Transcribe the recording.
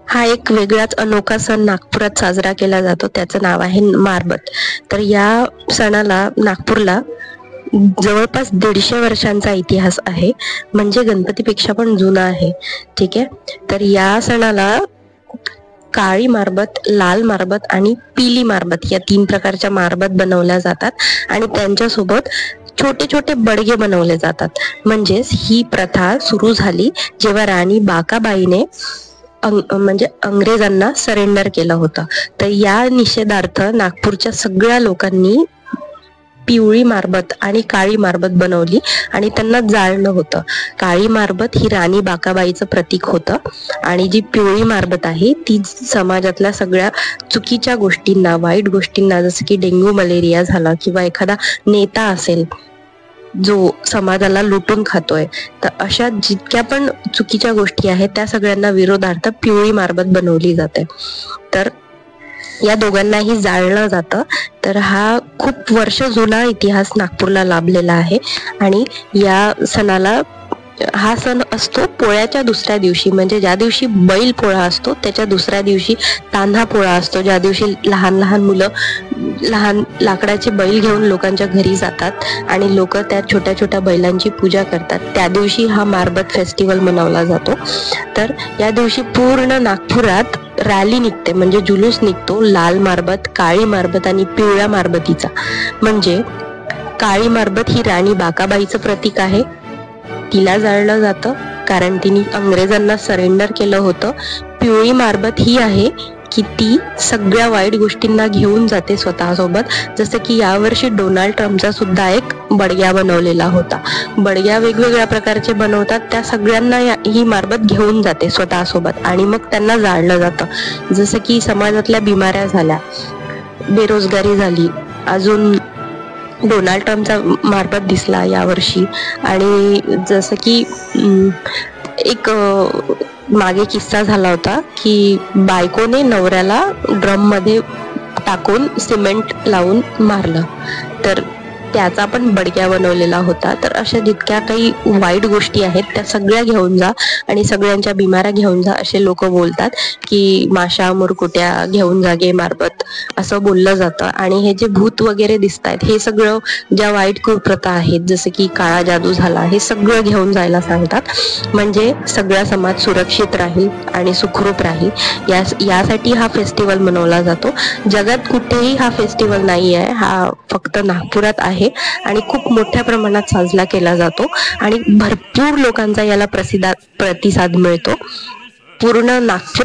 हा एक वेगळाच अनोखा सण नागपुरात साजरा केला जातो. त्याचं नाव आहे मारबत. तर या सणाला नागपूरला जवळपास 150 वर्षांचा इतिहास आहे, म्हणजे गणपतीपेक्षा पण जुना आहे. ठीक आहे. तर या सणाला काळी मारबत, लाल मारबत आणि पिली मारबत या 3 प्रकारच्या मारबत बनवल्या जातात आणि त्यांच्यासोबत छोटे छोटे बडगे बनवले जातात. म्हणजेच ही प्रथा सुरू झाली जेव्हा राणी बाकाबाईने म्हणजे अंग्रेजांना सरेंडर केलं होतं. तर या निषेधार्थ नागपूरच्या सगळ्या लोकांनी पिवळी मारबत आणि काळी मारबत बनवली आणि त्यांना जाळलं होतं. काळी मारबत ही राणी बाकाबाईचं प्रतीक होतं आणि जी पिवळी मारबत आहे ती समाजातल्या सगळ्या चुकीच्या गोष्टींना, वाईट गोष्टींना, जसं की डेंग्यू मलेरिया झाला किंवा एखादा नेता असेल जो समाजाला लुटून खातोय, तर अशा जितक्या पण चुकीच्या गोष्टी आहेत त्या सगळ्यांना विरोधार्थ पिवळी मारबत बनवली जाते. तर या दोघांनाही जाळलं जातं. तर हा खूप वर्ष जुना इतिहास नागपूरला लाभलेला आहे आणि या सणाला हा सण असतो पोळ्याच्या दुसऱ्या दिवशी, म्हणजे ज्या दिवशी बैल पोळा असतो त्याच्या दुसऱ्या दिवशी तान्हा पोळा असतो, ज्या दिवशी लहान लहान मुलं लहान लाकडाचे बैल घेऊन लोकांच्या घरी जातात आणि लोक त्या छोट्या छोट्या बैलांची पूजा करतात. त्या दिवशी हा मारबत फेस्टिवल मनवला जातो. तर या दिवशी पूर्ण नागपुरात रॅली निघते, म्हणजे जुलूस निघतो लाल मारबत, काळी मारबत आणि पिवळ्या मारबतीचा. म्हणजे काळी मारबत ही राणी बाकाबाईचं प्रतीक आहे, तिला जाळलं जातं कारण तिने अंग्रेजांना सरेंडर केलं होतं. पिवळी मारबत ही आहे की ती सगळ्या वाईट गोष्टींना घेऊन जाते स्वतःसोबत. जसं की यावर्षी डोनाल्ड ट्रम्पचा सुद्धा एक बडग्या बनवलेला होता. बडग्या वेगवेगळ्या प्रकारचे बनवतात, त्या सगळ्यांना ही मारबत घेऊन जाते स्वतःसोबत आणि मग त्यांना जाळलं जातं. जसं की समाजातल्या बिमाऱ्या झाल्या, बेरोजगारी झाली, अजून डोनाल्ड ट्रम्पचा मारबत दिसला यावर्षी. आणि जसं की एक मागे किस्सा झाला होता की बायकोने नवऱ्याला ड्रम मध्ये टाकून सिमेंट लावून मारलं, तर त्याचा पण बडग्या बनवलेला होता. तर अशा जितक्या काही वाईट गोष्टी आहेत त्या सगळ्या घेऊन जा आणि सगळ्यांच्या बिमाऱ्या घेऊन जा असे लोक बोलतात की माशा मुरकुट्या घेऊन जा गे मारबत असं बोललं जातं. आणि हे जे भूत वगैरे दिसत आहेत हे सगळं ज्या वाईट कुप्रथा आहेत जसं की काळा जादू झाला हे सगळं घेऊन जायला सांगतात, म्हणजे सगळा समाज सुरक्षित राहील आणि सुखरूप राहील. यासाठी हा फेस्टिवल मनवला जातो. जगात कुठेही हा फेस्टिवल नाही आहे, हा फक्त नागपुरात आहे आणि खूप मोठ्या प्रमाणात साजरा केला जातो आणि भरपूर लोकांचा याला प्रतिसाद मिळतो. पूर्ण नागपूर